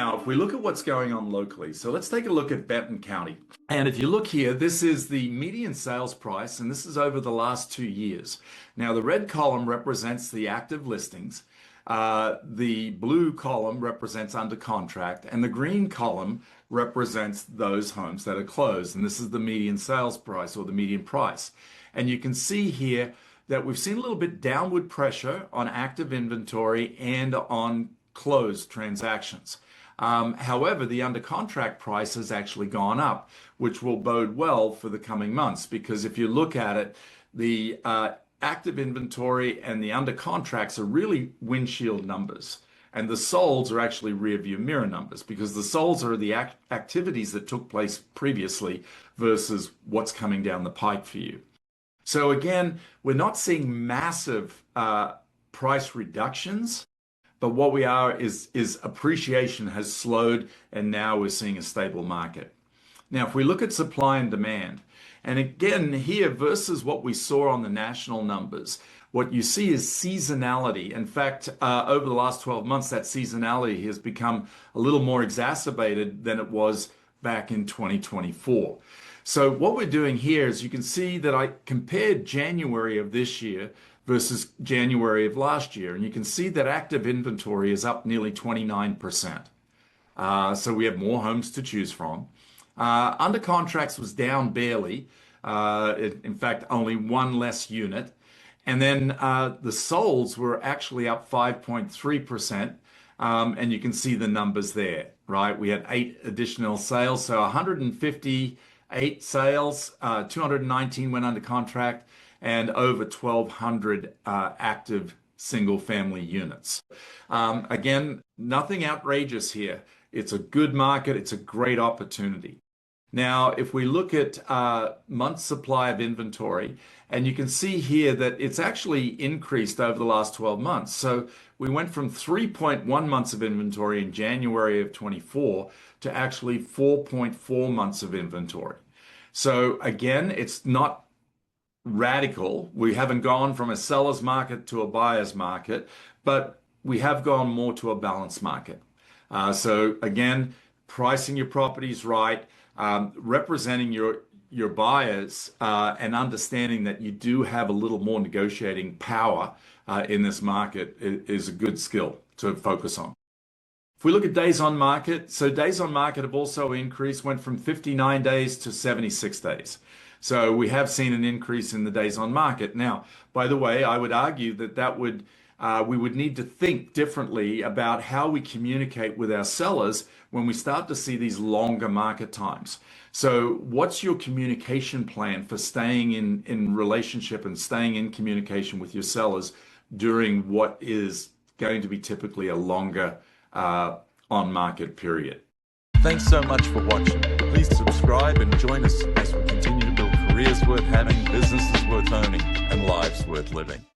Now, if we look at what's going on locally, so let's take a look at Benton County. And if you look here, this is the median sales price, and this is over the last 2 years. Now, the red column represents the active listings. The blue column represents under contract, and the green column represents those homes that are closed. And this is the median sales price or the median price. And you can see here that we've seen a little bit downward pressure on active inventory and on closed transactions. However, the under contract price has actually gone up, which will bode well for the coming months, because if you look at it, the active inventory and the under contracts are really windshield numbers, and the solds are actually rear view mirror numbers, because the solds are the activities that took place previously versus what's coming down the pike for you. So again, we're not seeing massive price reductions, but what we are is appreciation has slowed, and now we're seeing a stable market. Now, if we look at supply and demand, and again here versus what we saw on the national numbers, what you see is seasonality. In fact, over the last 12 months, that seasonality has become a little more exacerbated than it was back in 2024. So what we're doing here is you can see that I compared January of this year versus January of last year, and you can see that active inventory is up nearly 29%. So we have more homes to choose from. Under contracts was down barely, in fact, only one less unit. And then the solds were actually up 5.3%, and you can see the numbers there, right? We had 8 additional sales, so 158 sales, 219 went under contract, and over 1,200 active single-family units. Again, nothing outrageous here. It's a good market. It's a great opportunity. Now, if we look at months supply of inventory, and you can see here that it's actually increased over the last 12 months. So we went from 3.1 months of inventory in January of 24 to actually 4.4 months of inventory. So again, it's not radical. We haven't gone from a seller's market to a buyer's market, but we have gone more to a balanced market. So again, pricing your properties right, representing your buyers, and understanding that you do have a little more negotiating power in this market is a good skill to focus on. If we look at days on market, so days on market have also increased, went from 59 days to 76 days. So we have seen an increase in the days on market. Now, by the way, I would argue that we would need to think differently about how we communicate with our sellers when we start to see these longer market times. So what's your communication plan for staying in relationship and staying in communication with your sellers during what is going to be typically a longer on-market period? Thanks so much for watching. Please subscribe and join us as we continue to build careers worth having, businesses worth owning, and lives worth living.